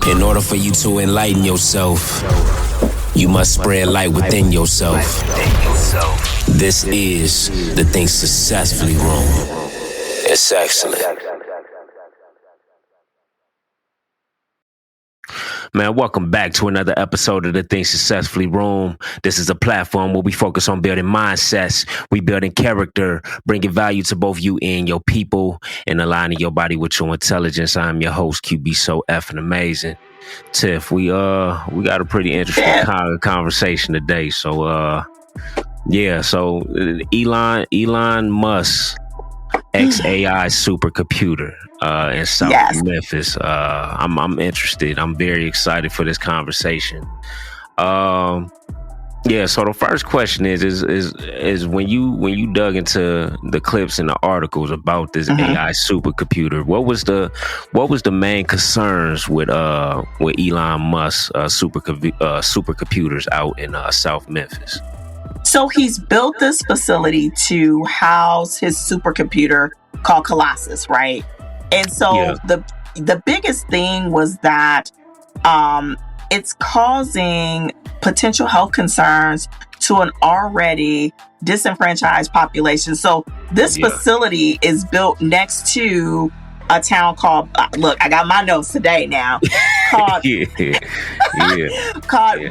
In order for you to enlighten yourself, you must spread light within yourself. This is the Think Successfully room. It's excellent. Man, welcome back to another episode of the Think Successfully room. This is a platform where we focus on building mindsets, we building character, bringing value to both you and your people, and aligning your body with your intelligence. I'm your host, QB So Effing Amazing. Tiff, we got a pretty interesting conversation today. So Elon Musk XAI supercomputer in South Memphis. I'm interested. I'm very excited for this conversation. So the first question is when you dug into the clips and the articles about this AI supercomputer, what was the main concerns with Elon Musk supercomputers out in South Memphis? So he's built this facility to house his supercomputer called Colossus, right? And so the biggest thing was that it's causing potential health concerns to an already disenfranchised population. So this facility is built next to a town called, look, I got my notes today now, called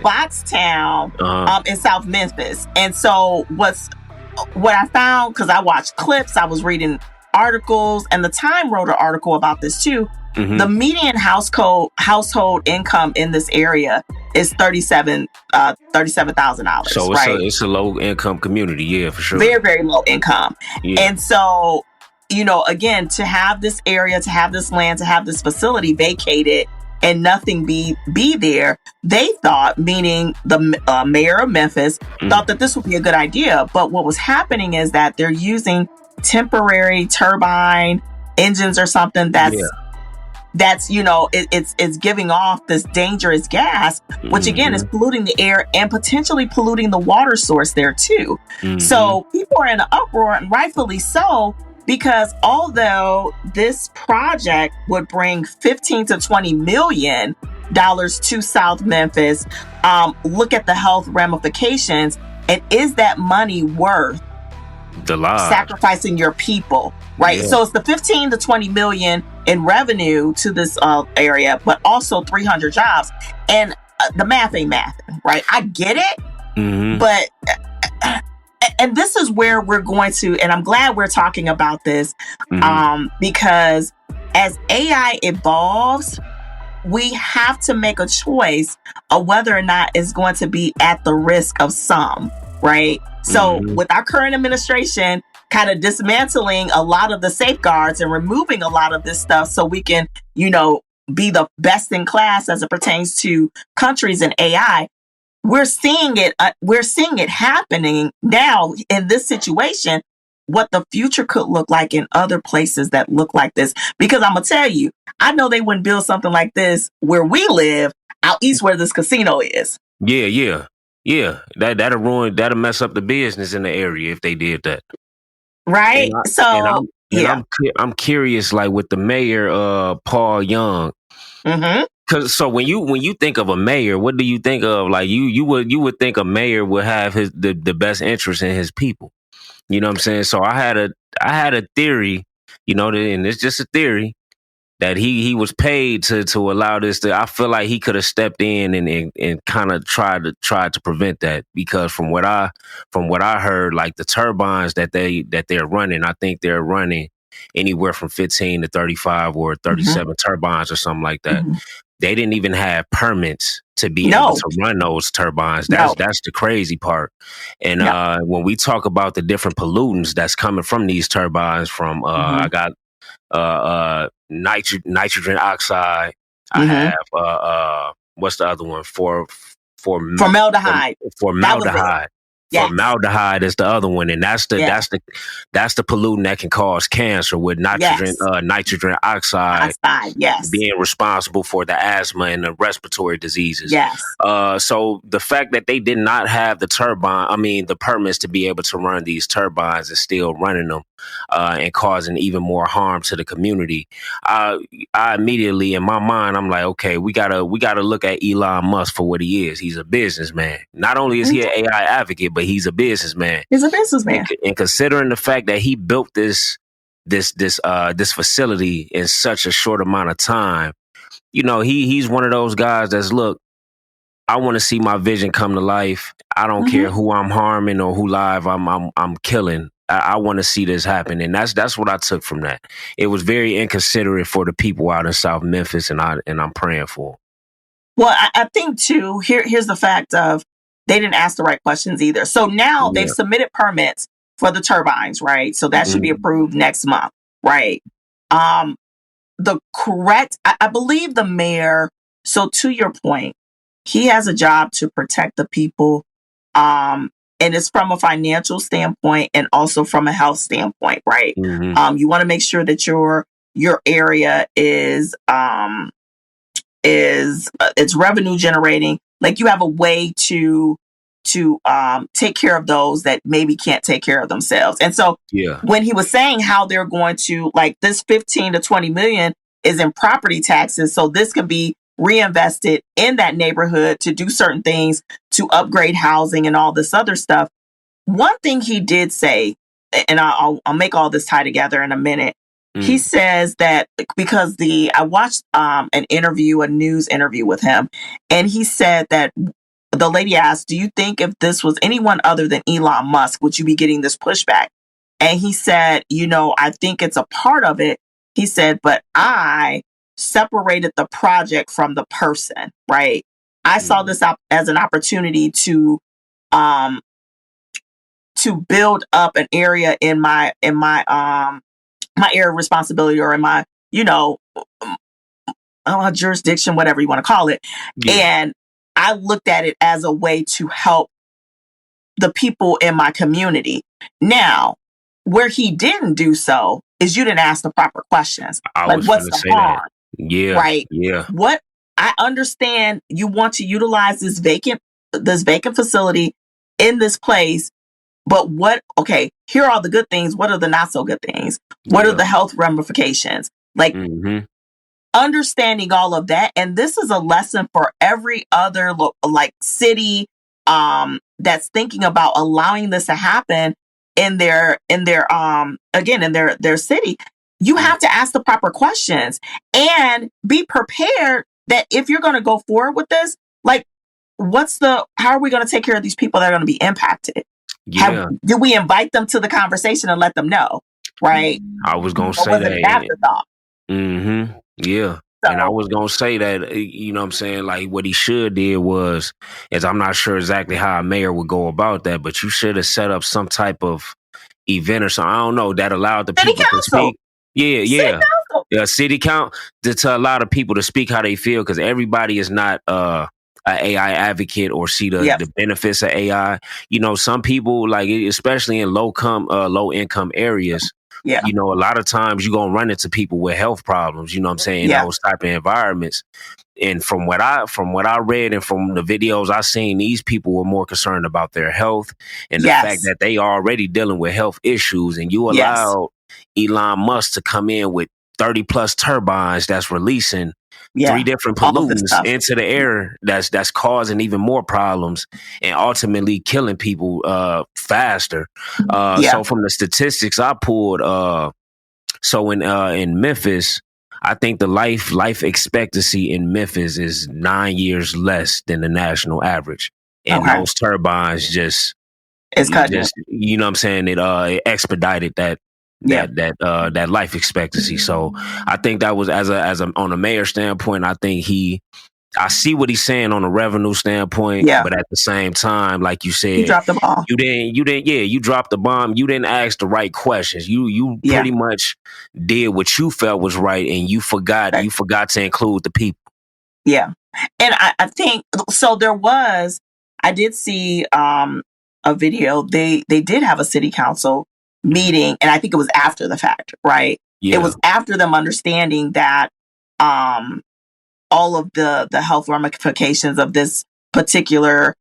Boxtown in South Memphis. And so what I found, because I watched clips, I was reading articles, and the Time wrote an article about this too. The median household income in this area is $37,000. So it's a low income community, for sure. Very, very low income. And so, again, to have this area, to have this land, to have this facility vacated and nothing be there, they thought, meaning the mayor of Memphis, thought that this would be a good idea. But what was happening is that they're using temporary turbine engines or something that's it's giving off this dangerous gas, which again is polluting the air and potentially polluting the water source there too. So people are in an uproar, and rightfully so, because although this project would bring $15 to $20 million to South Memphis, look at the health ramifications, and is that money worth the lives, sacrificing your people, right? So it's the 15 to 20 million in revenue to this area, but also 300 jobs. And the math ain't mathing, right? I get it, but and this is where we're going to, and I'm glad we're talking about this, because as AI evolves, we have to make a choice of whether or not it's going to be at the risk of some, right? So with our current administration kind of dismantling a lot of the safeguards and removing a lot of this stuff so we can, be the best in class as it pertains to countries in AI, we're seeing it happening now in this situation, what the future could look like in other places that look like this. Because I'm going to tell you, I know they wouldn't build something like this where we live out east where this casino is. Yeah, that'll mess up the business in the area if they did that. Right. I'm curious, like with the mayor, Paul Young. Cause so when you think of a mayor, what do you think of? Like you would think a mayor would have the best interest in his people. You know what I'm saying? So I had a theory, and it's just a theory, that he was paid to allow this to. I feel like he could have stepped in and kind of tried to prevent that, because from what I heard, like the turbines that they're running, I think they're running anywhere from 15 to 35 or 37 turbines or something like that. They didn't even have permits to be able to run those turbines. That's the crazy part. And when we talk about the different pollutants that's coming from these turbines, from I got nitrogen oxide. I have what's the other one? Formaldehyde. Formaldehyde. Formaldehyde is the other one, and that's the pollutant that can cause cancer, with nitrogen oxide being responsible for the asthma and the respiratory diseases. So the fact that they did not have the permits to be able to run these turbines and still running them and causing even more harm to the community, I immediately, in my mind, I'm like, okay, we gotta look at Elon Musk for what he is. He's a businessman. Not only is he an AI advocate, but he's a businessman. And considering the fact that he built this facility in such a short amount of time, he's one of those guys that's, look, I want to see my vision come to life. I don't care who I'm harming or who live I'm killing. I want to see this happen, and that's what I took from that. It was very inconsiderate for the people out in South Memphis, and I'm praying for them. Well, I think too, here's the fact of they didn't ask the right questions either. So now they've submitted permits for the turbines, right? So that should be approved next month, right? I believe the mayor, so to your point, he has a job to protect the people. And it's from a financial standpoint and also from a health standpoint, right? You want to make sure that your area is it's revenue generating. Like, you have a way to take care of those that maybe can't take care of themselves. And so when he was saying how they're going to, like, this 15 to 20 million is in property taxes, so this can be reinvested in that neighborhood to do certain things, to upgrade housing and all this other stuff. One thing he did say, and I'll make all this tie together in a minute. He says that because I watched a news interview with him, and he said that the lady asked, do you think if this was anyone other than Elon Musk, would you be getting this pushback? And he said, I think it's a part of it. He said, but I separated the project from the person, right? I saw this as an opportunity to build up an area in my area of responsibility, or in my, jurisdiction, whatever you want to call it. And I looked at it as a way to help the people in my community. Now, where he didn't do so is you didn't ask the proper questions. Like, what's the harm? Right. Yeah. What I understand, you want to utilize this vacant facility in this place. But here are the good things. What are the not so good things? What are the health ramifications? Like, understanding all of that. And this is a lesson for every other city that's thinking about allowing this to happen in their city. You have to ask the proper questions and be prepared that if you're going to go forward with this, like, how are we going to take care of these people that are going to be impacted? Do we invite them to the conversation and let them know? Right. I was going to say that. An afterthought? Yeah. So, and I was going to say that, what I'm saying, like, what he should did is I'm not sure exactly how a mayor would go about that, but you should have set up some type of event or something, I don't know, that allowed the people to speak. City council to allow the people to speak how they feel, because everybody is not an AI advocate or see the benefits of AI. Some people, like, especially in low income areas, a lot of times you're gonna run into people with health problems, in those type of environments. And from what I read and from the videos I seen, these people were more concerned about their health and the fact that they are already dealing with health issues. And you allowed Elon Musk to come in with 30 plus turbines that's releasing 3 different pollutants into the air that's causing even more problems and ultimately killing people faster. So from the statistics I pulled, in Memphis, I think the life expectancy in Memphis is 9 years less than the national average. And those turbines just it expedited that life expectancy. So I think that was as a on a mayor standpoint, I think I see what he's saying on a revenue standpoint, but at the same time, like you said, you dropped the ball. You dropped the bomb. You didn't ask the right questions. You pretty much did what you felt was right, and you forgot to include the people. Yeah. And I think so. I did see a a video. They did have a city council meeting, and I think it was after the fact, right? Yeah. It was after them understanding that all of the health ramifications of this particular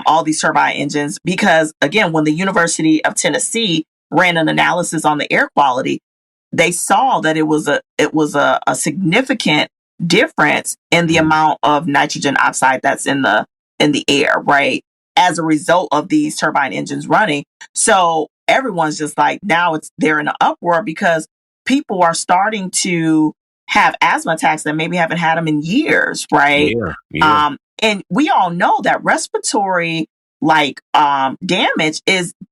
all these turbine engines, because again, when the University of Tennessee ran an analysis on the air quality, they saw that it was a significant difference in the amount of nitrogen oxide that's in the air, right? As a result of these turbine engines running. So everyone's just like, now they're in an uproar because people are starting to have asthma attacks that maybe haven't had them in years, right? Yeah. And we all know that respiratory damage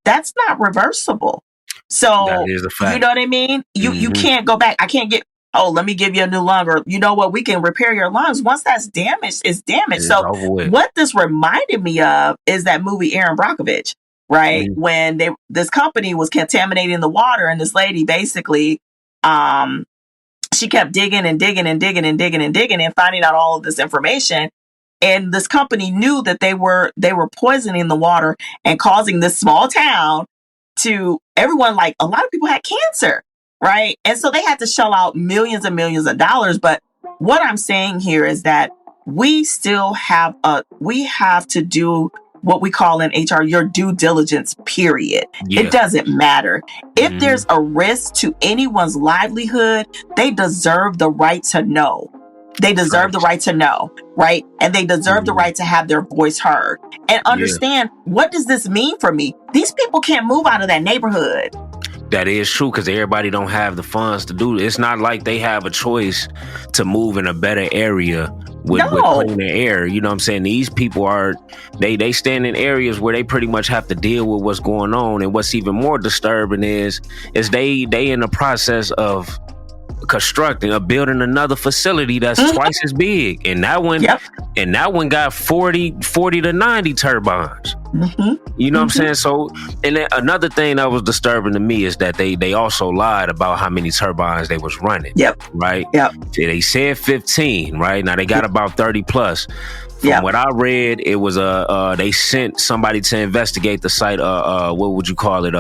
that's not reversible. So that is a fact. You know what I mean? You can't go back. I can't get, let me give you a new lung, or you know what, we can repair your lungs. Once that's damaged, it's damaged. So what this reminded me of is that movie Erin Brockovich, right? When this company was contaminating the water, and this lady basically she kept digging and digging and digging and digging and digging and finding out all of this information. And this company knew that they were poisoning the water and causing this small town to everyone, like a lot of people had cancer, right? And so they had to shell out millions and millions of dollars. But what I'm saying here is that we still have to do what we call in HR your due diligence, period. Yeah. It doesn't matter. If there's a risk to anyone's livelihood, they deserve the right to know. They deserve the right to know, right? And they deserve the right to have their voice heard and understand, what does this mean for me? These people can't move out of that neighborhood. That is true, because everybody don't have the funds to do it. It's not like they have a choice to move in a better area with cleaner air. You know what I'm saying? These people they stand in areas where they pretty much have to deal with what's going on. And what's even more disturbing is they in the process of building another facility that's twice as big, and that one got 40 to 90 turbines. You know what I'm saying? So, and then another thing that was disturbing to me is that they also lied about how many turbines they was running. Right. They said 15. Right now they got about 30 plus. From what I read, it was they sent somebody to investigate the site. What would you call it?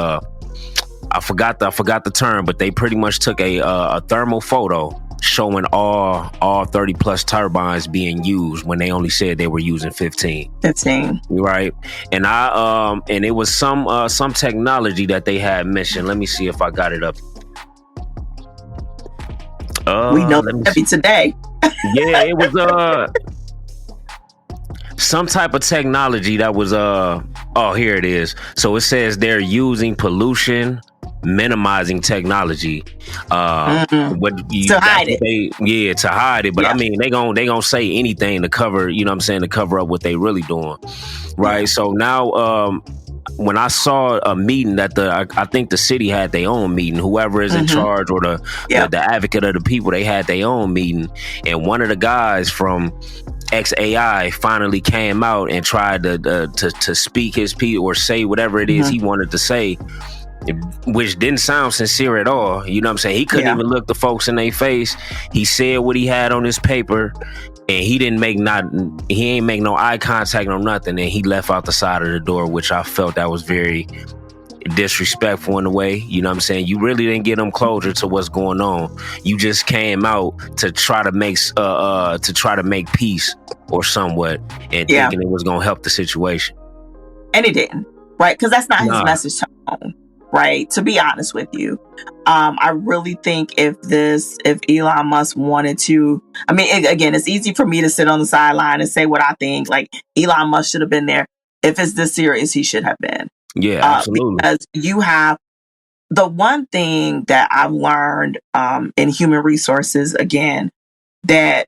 I forgot the term, but they pretty much took a thermal photo showing all 30 plus turbines being used when they only said they were using 15. Right. And and it was some technology that they had mentioned. Let me see if I got it up. We know every today. Yeah, it was some type of technology that was here it is. So it says they're using pollution minimizing technology to hide it. To hide it. But I mean, they gonna say anything to cover, you know what I'm saying, to cover up what they really doing, right? So now when I saw a meeting that I think the city had their own meeting, whoever is in charge, or the advocate of the people, they had their own meeting, and one of the guys from XAI finally came out and tried to speak his piece or say whatever it is he wanted to say, which didn't sound sincere at all. You know what I'm saying? He couldn't even look the folks in their face. He said what he had on his paper, and he ain't make no eye contact or nothing, and he left out the side of the door, which I felt that was very disrespectful in a way. You know what I'm saying? You really didn't get them closure to what's going on. You just came out to try to make peace or somewhat, and thinking it was going to help the situation. And it didn't, right? Because that's not his message tone, right? To be honest with you, I really think if Elon Musk wanted to, I mean, again, it's easy for me to sit on the sideline and say what I think. Like, Elon Musk should have been there. If it's this serious, he should have been. Yeah, absolutely. Because you have the one thing that I've learned in human resources, again, that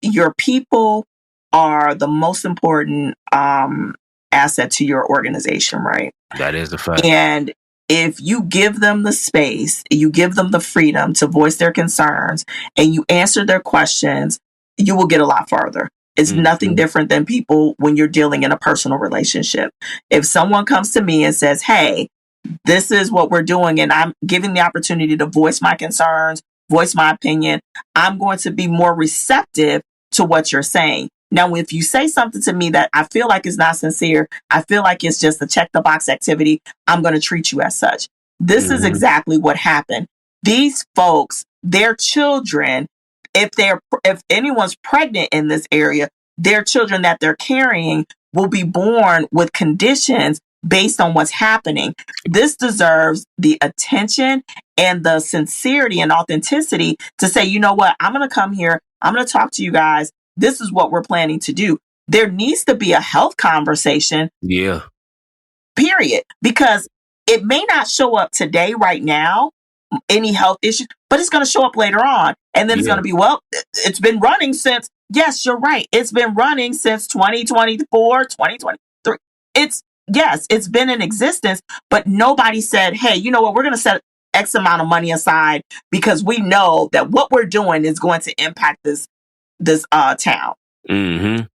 your people are the most important asset to your organization, right? That is the fact. And if you give them the space, you give them the freedom to voice their concerns, and you answer their questions, you will get a lot farther. It's nothing different than people when you're dealing in a personal relationship. If someone comes to me and says, hey, this is what we're doing, and I'm giving the opportunity to voice my concerns, voice my opinion, I'm going to be more receptive to what you're saying. Now, if you say something to me that I feel like is not sincere, I feel like it's just a check the box activity, I'm going to treat you as such. This is exactly what happened. These folks, their children, if anyone's pregnant in this area, their children that they're carrying will be born with conditions based on what's happening. This deserves the attention and the sincerity and authenticity to say, you know what, I'm going to come here. I'm going to talk to you guys. This is what we're planning to do. There needs to be a health conversation. Yeah. Period. Because it may not show up today, right now, any health issues, but it's going to show up later on. And then it's going to be, well, it's been running since, yes, you're right. It's been running since 2024, 2023. It's been in existence, but nobody said, hey, you know what? We're going to set X amount of money aside because we know that what we're doing is going to impact this town.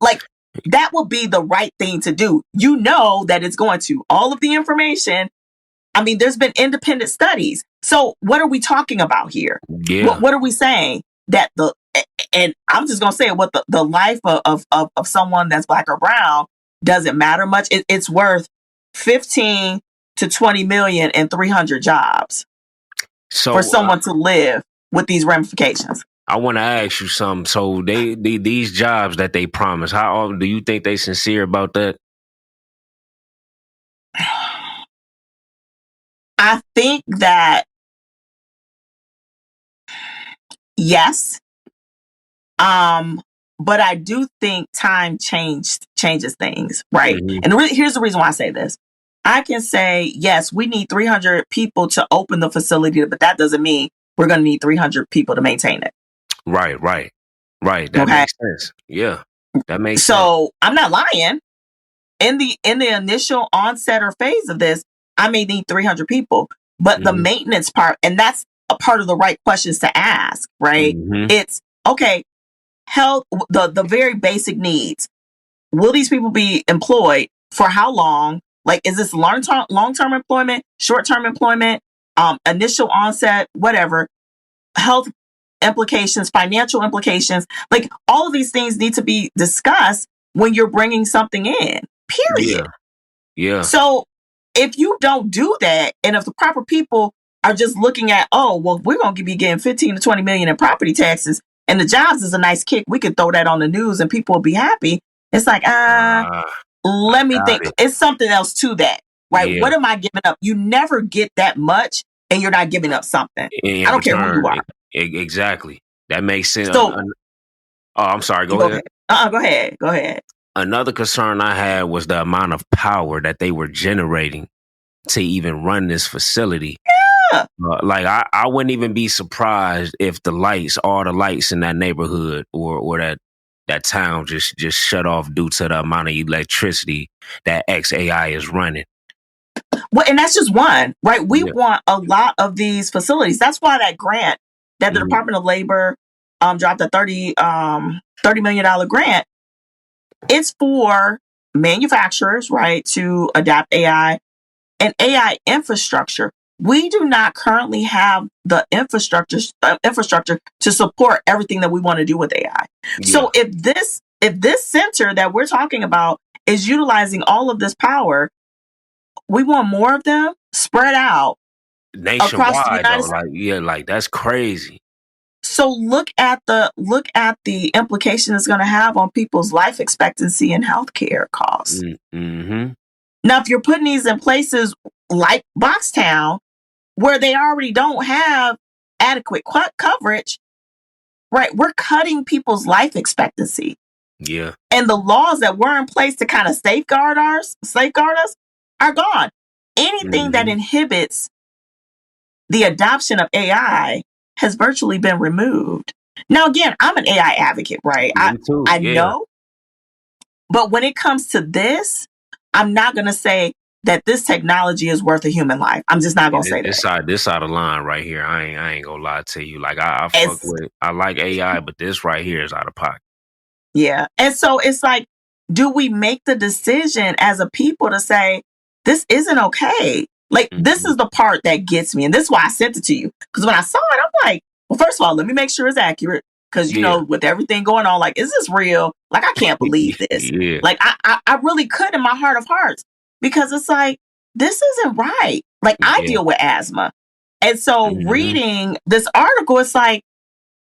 Like, that would be the right thing to do. You know that it's going to. All of the information, I mean, there's been independent studies. So what are we talking about here? Yeah. What are we saying? That and I'm just going to say what the life of someone that's Black or brown doesn't matter much. It's worth 15 to 20 million and 300 jobs for someone to live with these ramifications. I want to ask you something. So these jobs that they promise, how often do you think they sincere about that? I think that yes. But I do think time changes things, right? And here's the reason why I say this. I can say, yes, we need 300 people to open the facility, but that doesn't mean we're going to need 300 people to maintain it. Right. That makes sense. Yeah, that makes sense. So I'm not lying. In the initial onset or phase of this, I may need 300 people, but the maintenance part, and that's a part of the right questions to ask, right? It's okay. Health, the very basic needs. Will these people be employed for how long? Like, is this long-term employment, short-term employment, initial onset, whatever? Health implications, financial implications, like all of these things need to be discussed when you're bringing something in, period. Yeah. So if you don't do that, and if the proper people are just looking at, oh, well, we're going to be getting 15 to 20 million in property taxes, and the jobs is a nice kick, we could throw that on the news and people will be happy. It's like, let me think. It's something else to that, right? Yeah. What am I giving up? You never get that much and you're not giving up something. I don't care who you are. Exactly. That makes sense. So, I'm sorry. Go ahead. Go ahead. Another concern I had was the amount of power that they were generating to even run this facility. Yeah. Like I wouldn't even be surprised if all the lights in that neighborhood or that town just shut off due to the amount of electricity that XAI is running. Well, and that's just one, right? We want a lot of these facilities. That's why that grant that the Department of Labor dropped a $30 million grant. It's for manufacturers, right, to adapt AI and AI infrastructure. We do not currently have the infrastructure to support everything that we want to do with AI. Yeah. So if this center that we're talking about is utilizing all of this power, we want more of them spread out nationwide. Across the United States. Like that's crazy. So look at the implication it's going to have on people's life expectancy and healthcare costs. Now, if you're putting these in places like Boxtown, where they already don't have adequate coverage, right? We're cutting people's life expectancy. Yeah. And the laws that were in place to kind of safeguard us are gone. Anything that inhibits the adoption of AI has virtually been removed. Now, again, I'm an AI advocate, right? I know. But when it comes to this, I'm not going to say that this technology is worth a human life. I'm just not going to say that. This side of the line right here, I ain't going to lie to you. Like, I fuck with it. I like AI, but this right here is out of pocket. Yeah. And so it's like, do we make the decision as a people to say, this isn't okay? Like, this is the part that gets me. And this is why I sent it to you. Because when I saw it, I'm like, well, first of all, let me make sure it's accurate. Because, with everything going on, like, is this real? Like, I can't believe this. Yeah. Like, I really could in my heart of hearts, because it's like, this isn't right. Like, I deal with asthma. And so reading this article, it's like,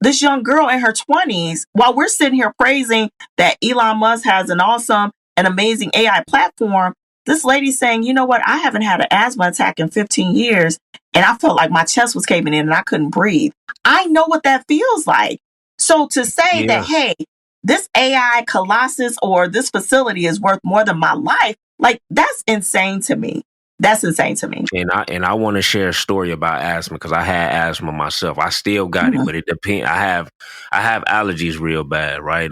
this young girl in her 20s, while we're sitting here praising that Elon Musk has an awesome and amazing AI platform, this lady's saying, you know what? I haven't had an asthma attack in 15 years, and I felt like my chest was caving in and I couldn't breathe. I know what that feels like. So to say that, hey, this AI colossus or this facility is worth more than my life, like, that's insane to me. That's insane to me. And I want to share a story about asthma, because I had asthma myself. I still got it, but it depends. I have allergies real bad, right?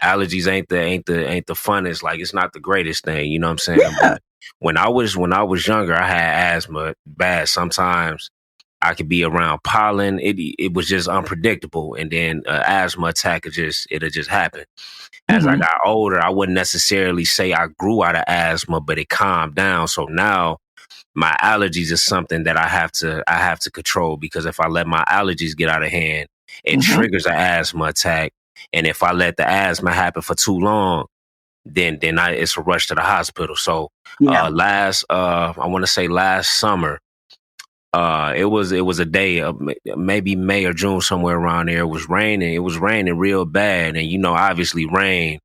Allergies ain't the funnest. Like, it's not the greatest thing, you know what I'm saying? Yeah. But when I was younger, I had asthma bad. Sometimes I could be around pollen. It was just unpredictable, and then asthma attack it'll just happen. As I got older, I wouldn't necessarily say I grew out of asthma, but it calmed down. So now my allergies is something that I have to control, because if I let my allergies get out of hand, it triggers an asthma attack. And if I let the asthma happen for too long, then it's a rush to the hospital. So I want to say last summer, it was a day of maybe May or June, somewhere around there. It was raining real bad, and obviously rain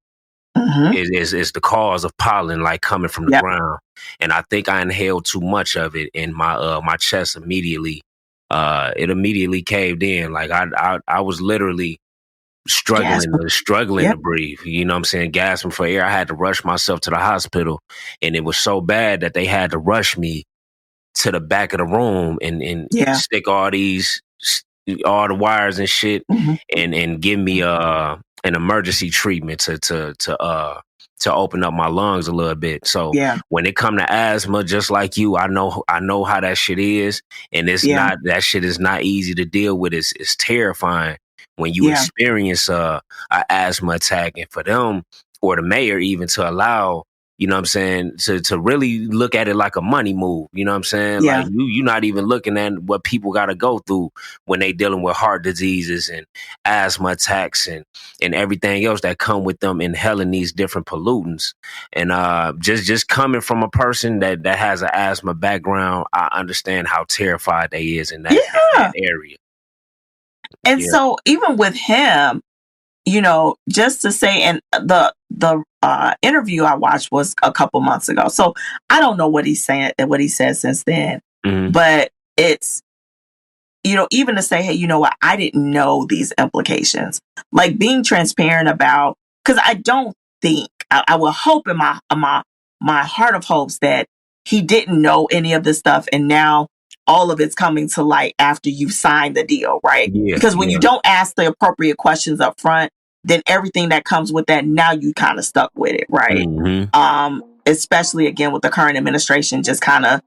is the cause of pollen, like, coming from the ground. And I think I inhaled too much of it, and my chest immediately caved in. Like, I was literally struggling to breathe. You know what I'm saying? Gasping for air. I had to rush myself to the hospital, and it was so bad that they had to rush me to the back of the room and stick all the wires and shit, and give me an emergency treatment to open up my lungs a little bit. So when it come to asthma, just like you, I know how that shit is, and that shit is not easy to deal with. It's terrifying when you experience a asthma attack, and for them, or the mayor even, to allow, you know what I'm saying, to really look at it like a money move. You know what I'm saying? Yeah. Like, you're not even looking at what people got to go through when they dealing with heart diseases and asthma attacks and everything else that come with them inhaling these different pollutants. And just coming from a person that has an asthma background, I understand how terrified they is in that area. And so even with him, just to say, and the interview I watched was a couple months ago, so I don't know what he's saying and what he said since then. But it's, even to say, hey, you know what, I didn't know these implications. Like, being transparent about, because I don't think, I will hope in my heart of hopes that he didn't know any of this stuff, and now all of it's coming to light after you've signed the deal, right? Because when you don't ask the appropriate questions up front, then everything that comes with that, now you kind of stuck with it, right? Especially, again, with the current administration just kind of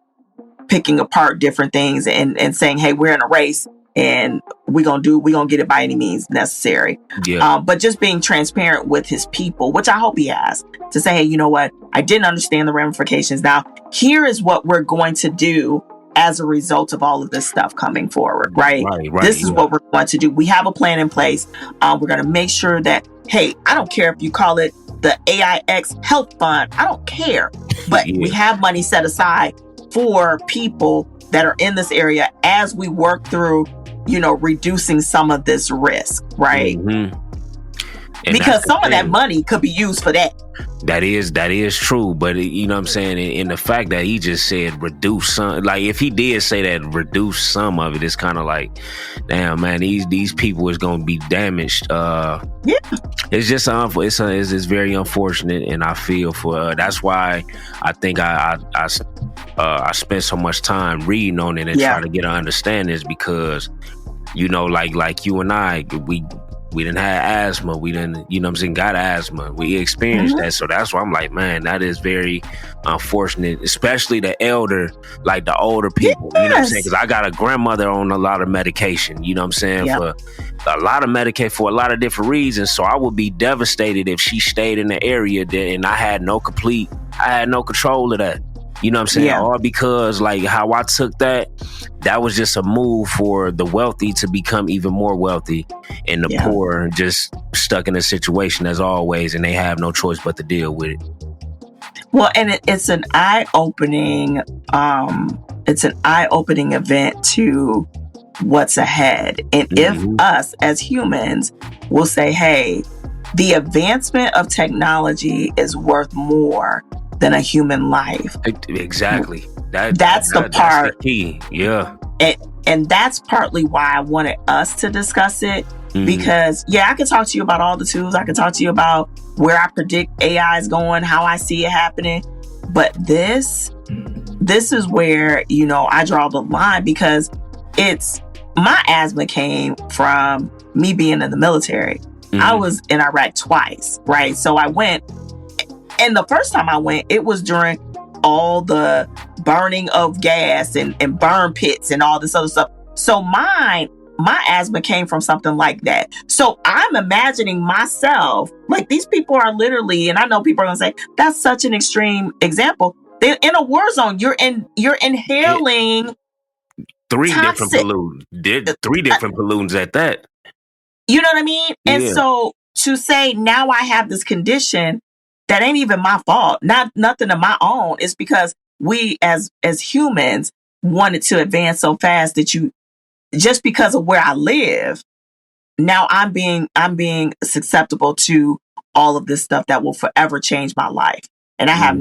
picking apart different things and saying, hey, we're in a race and we're gonna get it by any means necessary. But just being transparent with his people, which I hope he has, to say, hey, you know what, I didn't understand the ramifications. Now, here is what we're going to do as a result of all of this stuff coming forward, right? This is what we're going to do. We have a plan in place. We're going to make sure that, hey, I don't care if you call it the AIX Health Fund. I don't care. But we have money set aside for people that are in this area as we work through, reducing some of this risk, right? Because some of that money could be used for that. That is true, but you know what I'm saying, in the fact that he just said reduce some, like, if he did say that reduce some of it, it's kind of like, damn, man, these people is gonna be damaged. It's just it's very unfortunate, and I feel for that's why I think I spent so much time reading on it and trying to get an understanding, is because like you and I, we didn't have asthma. We didn't, you know what I'm saying, got asthma. We experienced that. So that's why I'm like, man, that is very unfortunate, especially the older people, you know what I'm saying? Because I got a grandmother on a lot of medication, you know what I'm saying, for a lot of Medicaid for a lot of different reasons. So I would be devastated if she stayed in the area and I had no control of that. You know what I'm saying? Yeah. All because like how I took that was just a move for the wealthy to become even more wealthy, and the poor just stuck in a situation as always, and they have no choice but to deal with it. Well, and it's an eye-opening event to what's ahead. And if us as humans will say, hey, the advancement of technology is worth more than a human life. Exactly. That's the part. That's the key. Yeah. And that's partly why I wanted us to discuss it. Because I can talk to you about all the tools. I can talk to you about where I predict AI is going, how I see it happening. But this is where, I draw the line, because my asthma came from me being in the military. I was in Iraq twice, right? So I went, and the first time I went, it was during all the burning of gas and burn pits and all this other stuff. So my asthma came from something like that. So I'm imagining myself, like, these people are literally, and I know people are gonna say, that's such an extreme example. They're in a war zone. You're inhaling three different pollutants at that. You know what I mean? Yeah. And so to say now I have this condition that ain't even my fault, nothing of my own, is because we as humans wanted to advance so fast that just because of where I live, now I'm being susceptible to all of this stuff that will forever change my life. And I have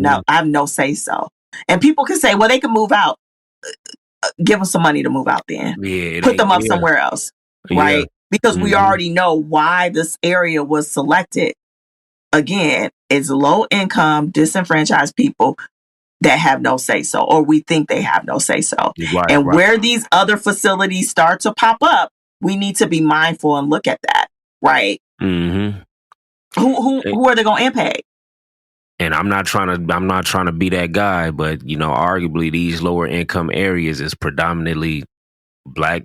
no say so. And people can say, well, they can move out. Give them some money to move out then. Yeah, put them up somewhere else. Right? Because we already know why this area was selected. Again, it's low income, disenfranchised people that have no say so, or we think they have no say so. Right. Where these other facilities start to pop up, we need to be mindful and look at that. Right? Mm-hmm. Who are they going to impact? And I'm not trying to be that guy, but arguably these lower income areas is predominantly black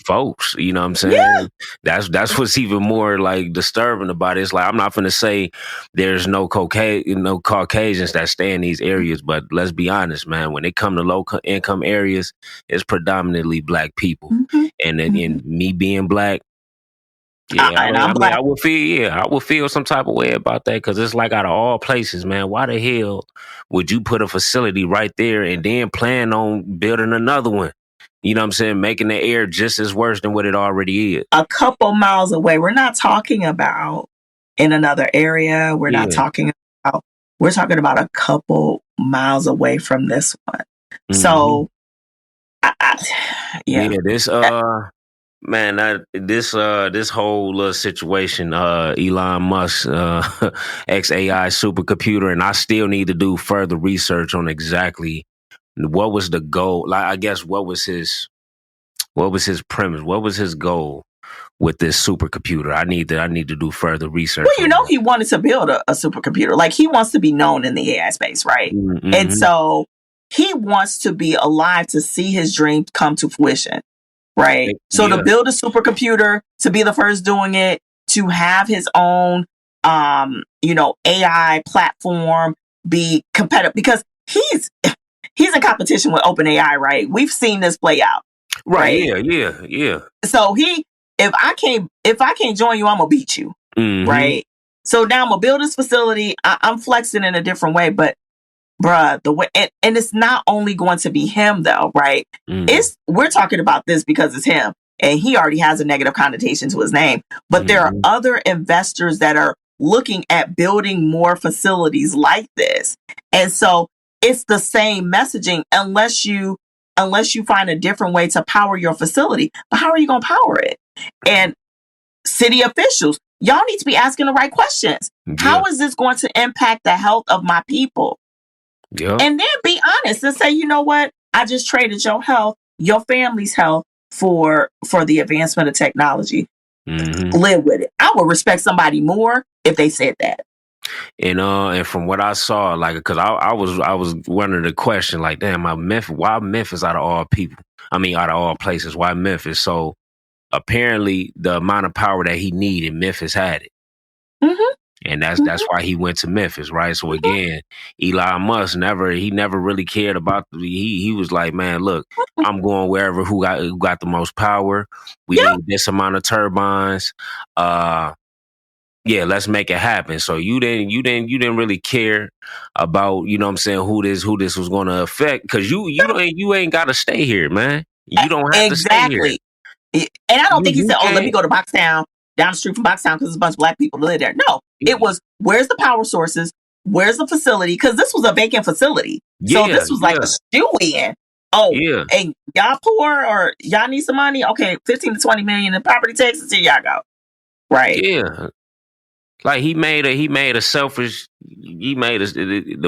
folks. You know what I'm saying? Yeah. That's what's even more like disturbing about it. It's like, I'm not going to say there's no Caucasians that stay in these areas, but let's be honest, man. When it come to low income areas, it's predominantly black people, and in me being black. Yeah, I would feel some type of way about that, because it's like, out of all places, man, why the hell would you put a facility right there and then plan on building another one? You know what I'm saying? Making the air just as worse than what it already is. A couple miles away. We're not talking about in another area. We're talking about a couple miles away from this one. So, this whole little situation, Elon Musk, ex-AI supercomputer, and I still need to do further research on exactly what was the goal. Like, I guess what was his premise? What was his goal with this supercomputer? I need to do further research. Well, he wanted to build a supercomputer. Like, he wants to be known in the AI space, right? And so he wants to be alive to see his dream come to fruition. Right. So to build a supercomputer, to be the first doing it, to have his own, AI platform, be competitive, because he's in competition with OpenAI, right? We've seen this play out. Right. Yeah. So if I can't join you, I'm gonna beat you. Right. So now I'm gonna build this facility. I'm flexing in a different way, but bruh, the way, and it's not only going to be him though, right? We're talking about this because it's him, and he already has a negative connotation to his name. But there are other investors that are looking at building more facilities like this, and so it's the same messaging. Unless you find a different way to power your facility, but how are you going to power it? And city officials, y'all need to be asking the right questions. How is this going to impact the health of my people? And then be honest and say, you know what? I just traded your health, your family's health for the advancement of technology. Live with it. I would respect somebody more if they said that. And from what I saw, like, because I was wondering the question, like, damn, why Memphis out of all people? I mean, out of all places, why Memphis? So apparently the amount of power that he needed, Memphis had it. And that's why he went to Memphis, right? So again, Elon Musk never really cared about he was like, man, look, I'm going wherever who got the most power. We need this amount of turbines. Yeah, let's make it happen. So you didn't really care about, you know what I'm saying, who this was going to affect, because you ain't got to stay here, man. You don't have to stay here. And I don't think he said, can't. let me go to Boxtown, down the street from Boxtown, because there's a bunch of black people who live there. No, it was, where's the power sources? Where's the facility? Because this was a vacant facility. So this was like a stew-in. And y'all poor or y'all need some money? Okay, 15 to 20 million in property taxes, here y'all go. Right. Yeah. Like the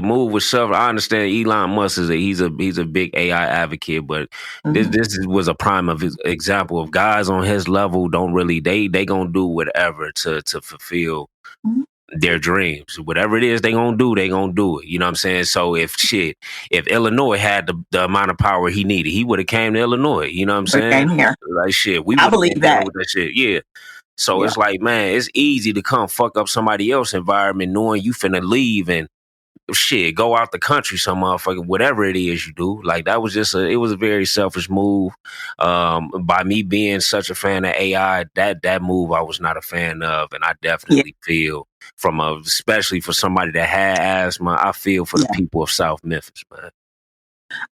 move was selfish. I understand Elon Musk he's a big AI advocate, but this was a prime of his example of guys on his level don't really they gonna do whatever to fulfill their dreams. Whatever it is they gonna do it. You know what I'm saying? So if Illinois had the amount of power he needed, he would have came to Illinois. You know what I'm saying? Came here. Like shit, we I believe that. With that shit. Yeah. So it's like, man, it's easy to come fuck up somebody else's environment knowing you finna leave and shit, go out the country, some motherfucking whatever it is you do. Like that was it was a very selfish move. By me being such a fan of AI, that move I was not a fan of, and I definitely feel especially for somebody that had asthma, I feel for the people of South Memphis, man.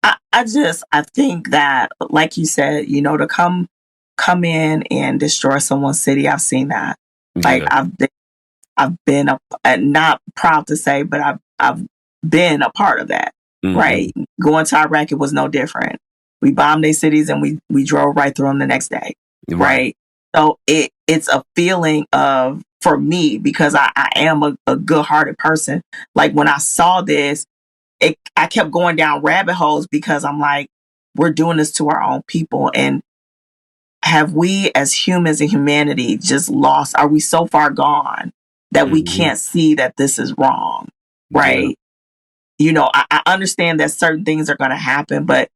I think that, like you said, you know, to come in and destroy someone's city. I've seen that. Like I've been not proud to say, but I've been a part of that. Right. Going to Iraq, it was no different. We bombed their cities and we drove right through them the next day. Right. So it's a feeling of, for me, because I am a good-hearted person. Like when I saw this, I kept going down rabbit holes because I'm like, we're doing this to our own people. And have we as humans and humanity just lost? Are we so far gone that we can't see that this is wrong? Right. You know, I understand that certain things are going to happen, but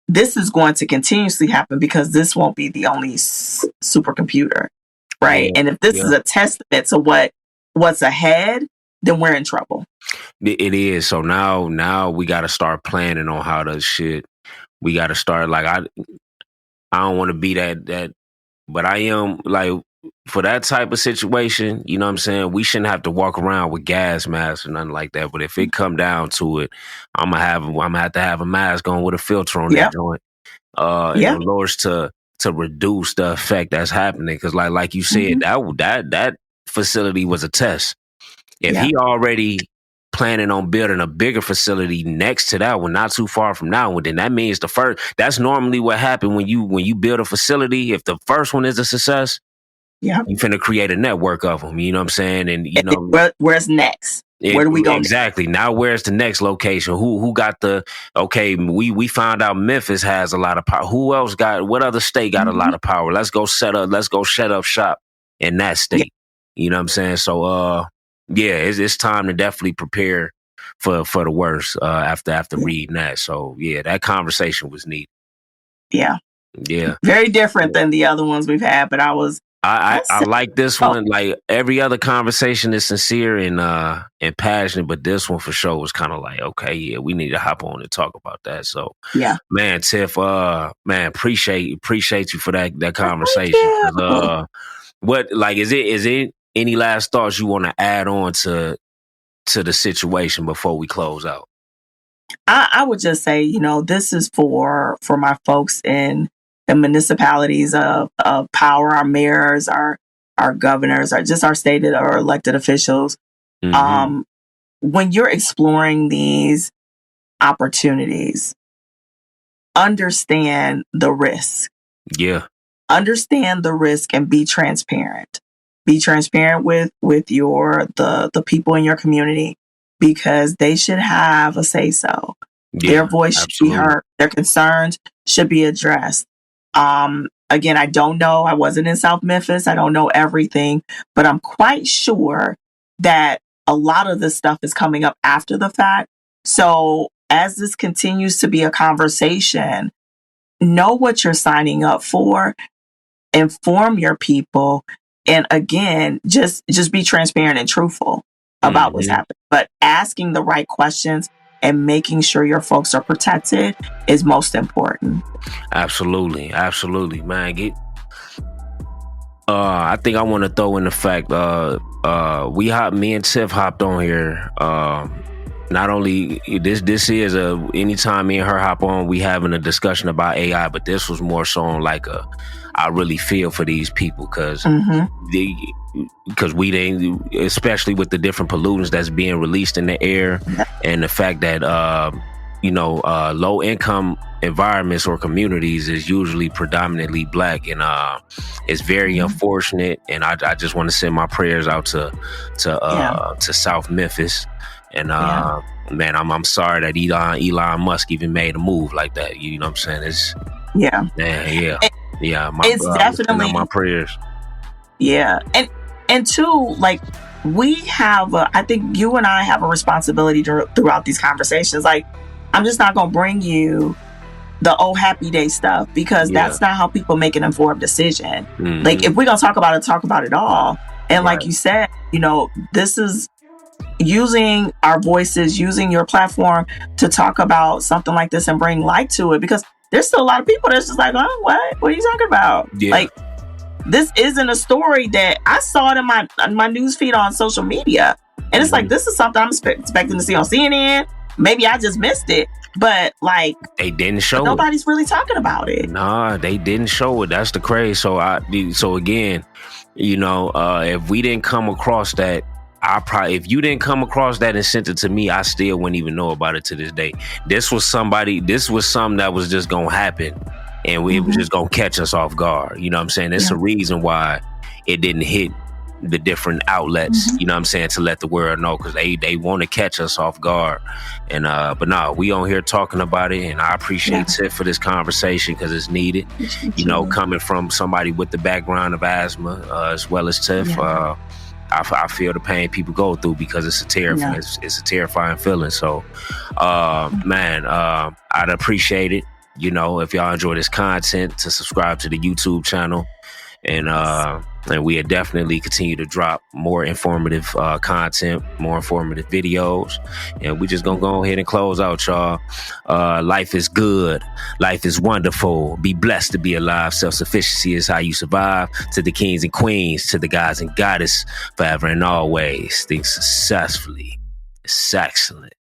this is going to continuously happen because this won't be the only supercomputer. Right. And if this is a testament to what's ahead, then we're in trouble. It is. So now we got to start planning on how to shit. We got to start, like, I don't want to be that, but I am, like, for that type of situation, you know what I'm saying? We shouldn't have to walk around with gas masks or nothing like that. But if it come down to it, I'm gonna have to have a mask on with a filter on that joint. In order to reduce the effect that's happening. Because like you said, that facility was a test. If he already planning on building a bigger facility next to that one, not too far from that one, then that means that's normally what happened when you build a facility. If the first one is a success, you finna create a network of them. You know what I'm saying? And you know, where's next? Where do we go exactly next? Now? Where's the next location? Who got the? Okay, we found out Memphis has a lot of power. Who else got? What other state got a lot of power? Let's go set up shop in that state. You know what I'm saying? So it's time to definitely prepare for the worst after reading that. So that conversation was neat. Yeah. Very different than the other ones we've had, but I like this one. Like every other conversation is sincere and passionate, but this one for sure was kind of like, okay, we need to hop on and talk about that. So man, Tiff, man, appreciate you for that conversation. What, like, is it any last thoughts you want to add on to the situation before we close out? I would just say, you know, this is for my folks in the municipalities of power, our mayors, our governors, or just our state or elected officials. When you're exploring these opportunities, understand the risk. Understand the risk and be transparent. Be transparent with the people in your community, because they should have a say so. Their voice should be heard. Their concerns should be addressed. Again, I don't know. I wasn't in South Memphis. I don't know everything, but I'm quite sure that a lot of this stuff is coming up after the fact. So as this continues to be a conversation, know what you're signing up for, inform your people, and again, just be transparent and truthful. about what's happening. But asking the right questions and making sure your folks are protected is most important. Absolutely, man. I think I want to throw in the fact me and Tiff hopped on here. Not only this is anytime me and her hop on, we having a discussion about AI, but this was more so on like I really feel for these people because we didn't, especially with the different pollutants that's being released in the air, and the fact that low income environments or communities is usually predominantly Black, and it's very unfortunate. And I just want to send my prayers out to South Memphis. And man, I'm sorry that Elon Musk even made a move like that. You know what I'm saying? It's it's definitely my prayers. Yeah, and two, like we have, I think you and I have a responsibility throughout these conversations. Like, I'm just not gonna bring you the old happy day stuff because that's not how people make an informed decision. Like, if we're gonna talk about it all, and like you said, this is using our voices, using your platform to talk about something like this and bring light to it, because there's still a lot of people that's just like, oh, what are you talking about? Like, this isn't a story that I saw it in my news feed on social media, and it's like, this is something I'm expecting to see on CNN. Maybe I just missed it, but like, they didn't show nobody's really talking about it. Nah, they didn't show it. That's the craze. So again, if we didn't come across that, if you didn't come across that and sent it to me, I still wouldn't even know about it to this day. This was something that was just gonna happen, and it was just gonna catch us off guard. You know what I'm saying? There's a reason why it didn't hit the different outlets, you know what I'm saying, to let the world know, because they want to catch us off guard. And but no, we on here talking about it, and I appreciate Tiff for this conversation because it's needed. Coming from somebody with the background of asthma as well as Tiff. I feel the pain people go through because it's a terrifying, it's a terrifying feeling. So, man, I'd appreciate it. If y'all enjoy this content, to subscribe to the YouTube channel, and we'll definitely continue to drop more informative content, more informative videos. And we just gonna go ahead and close out, y'all. Life is good. Life is wonderful. Be blessed to be alive. Self-sufficiency is how you survive. To the kings and queens, to the gods and goddess, forever and always. Think successfully. It's excellent.